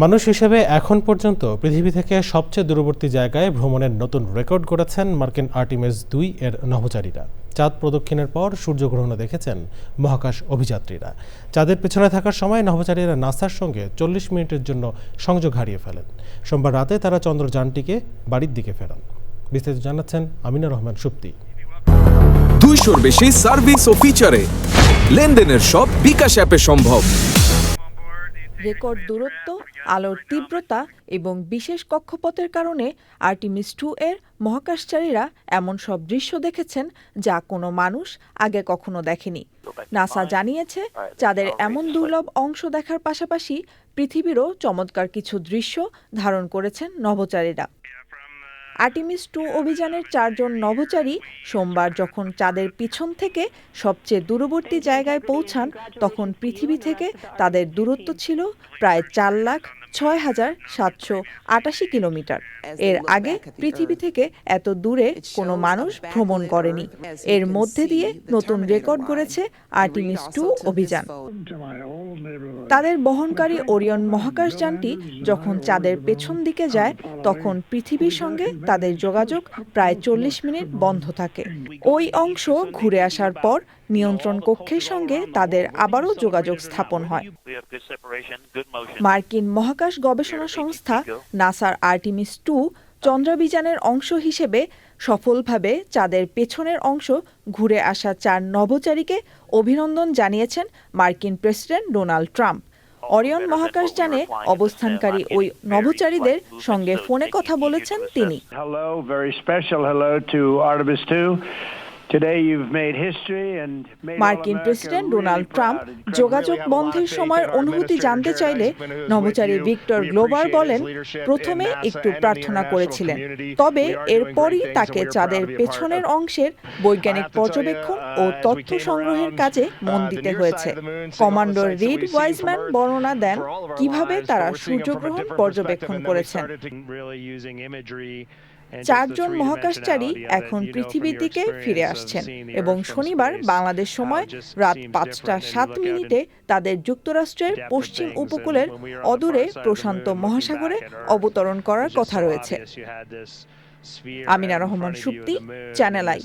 মানুষ হিসেবে এখন পর্যন্ত পৃথিবী থেকে সবচেয়ে দূরবর্তী জায়গায় ভ্রমণের নতুন রেকর্ড গড়েছেন মার্কিন আর্টিমিস-2 এর নভোচারীরা। চাঁদ প্রদক্ষিণের পর সূর্যগ্রহণও দেখেছেন মহাকাশ অভিযাত্রীরা। চাঁদের পেছনে থাকার সময় নভোচারীরা নাসার সঙ্গে 40 মিনিটের জন্য সংযোগ হারিয়ে ফেলেন। সোমবার রাতে তারা চন্দ্রযানটিকে বাড়ির দিকে ফেরান। বিস্তারিত জানাচ্ছেন আমিনা রহমান সুপ্তি। 200-র বেশি সার্ভিস ও ফিচারে লেনদেনের সব বিকাশ অ্যাপে সম্ভব। রেকর্ড দূরত্ব, আলোর তীব্রতা এবং বিশেষ কক্ষপথের কারণে আর্টিমিস-2 এর মহাকাশচারীরা এমন সব দৃশ্য দেখেছেন যা কোনো মানুষ আগে কখনো দেখেনি। নাসা জানিয়েছে, চাঁদের এমন দুর্লভ অংশ দেখার পাশাপাশি পৃথিবীরও চমৎকার কিছু দৃশ্য ধারণ করেছেন নভোচারীরা। আর্টিমিস-2 অভিযানের 4 জন নভোচারী সোমবার যখন চাঁদের পিছন থেকে সবচেয়ে দূরবর্তী জায়গায় পৌঁছান, তখন পৃথিবী থেকে তাদের দূরত্ব ছিল প্রায় 4,06,788 কিলোমিটার। এর আগে পৃথিবী থেকে এত দূরে কোনো মানুষ ভ্রমণ করেনি। এর মধ্যে দিয়ে নতুন রেকর্ড গড়েছে আর্টিমিস-2 অভিযান। তাদের বহনকারী ওরিয়ন মহাকাশযানটি যখন চাঁদের পেছন দিকে যায়, তখন পৃথিবীর সঙ্গে তাদের যোগাযোগ প্রায় 40 মিনিট বন্ধ থাকে। ওই অংশ ঘুরে আসার পর নিয়ন্ত্রণ কক্ষের সঙ্গে তাদের আবারও যোগাযোগ স্থাপন হয়। মার্কিন মহাকাশ গবেষণা সংস্থা নাসার আর্টিমিস-2 চন্দ্রাভিযানের অংশ হিসেবে সফলভাবে চাঁদের পেছনের অংশ ঘুরে আসা 4 নভোচারীকে অভিনন্দন জানিয়েছেন মার্কিন প্রেসিডেন্ট ডোনাল্ড ট্রাম্প। অরিয়ন মহাকাশযানে অবস্থানকারী ওই নভোচারীদের সঙ্গে ফোনে কথা বলেছেন তিনি। মার্কিন প্রেসিডেন্ট ডোনাল্ড ট্রাম্প যোগাযোগ বন্ধের সময়ের অনুভূতি জানতে চাইলে নভোচারী ভিক্টর গ্লোভার বলেন, প্রথমে একটু প্রার্থনা করেছিলেন, তবে এরপরই তাকে চাঁদের পেছনের অংশের বৈজ্ঞানিক পর্যবেক্ষণ ও তথ্য সংগ্রহের কাজে মন দিতে হয়েছে। কমান্ডার রিড ওয়াইজম্যান বর্ণনা দেন কিভাবে তারা সূর্যগ্রহণ পর্যবেক্ষণ করেছেন। 4 জন মহাকাশচারী এখন পৃথিবীর দিকে ফিরে আসছেন এবং শনিবার বাংলাদেশ সময় রাত 5টা 7 মিনিটে তাদের যুক্তরাষ্ট্রের পশ্চিম উপকূলের অদূরে প্রশান্ত মহাসাগরে অবতরণ করার কথা রয়েছে। Amina Rahman Supti, channel I.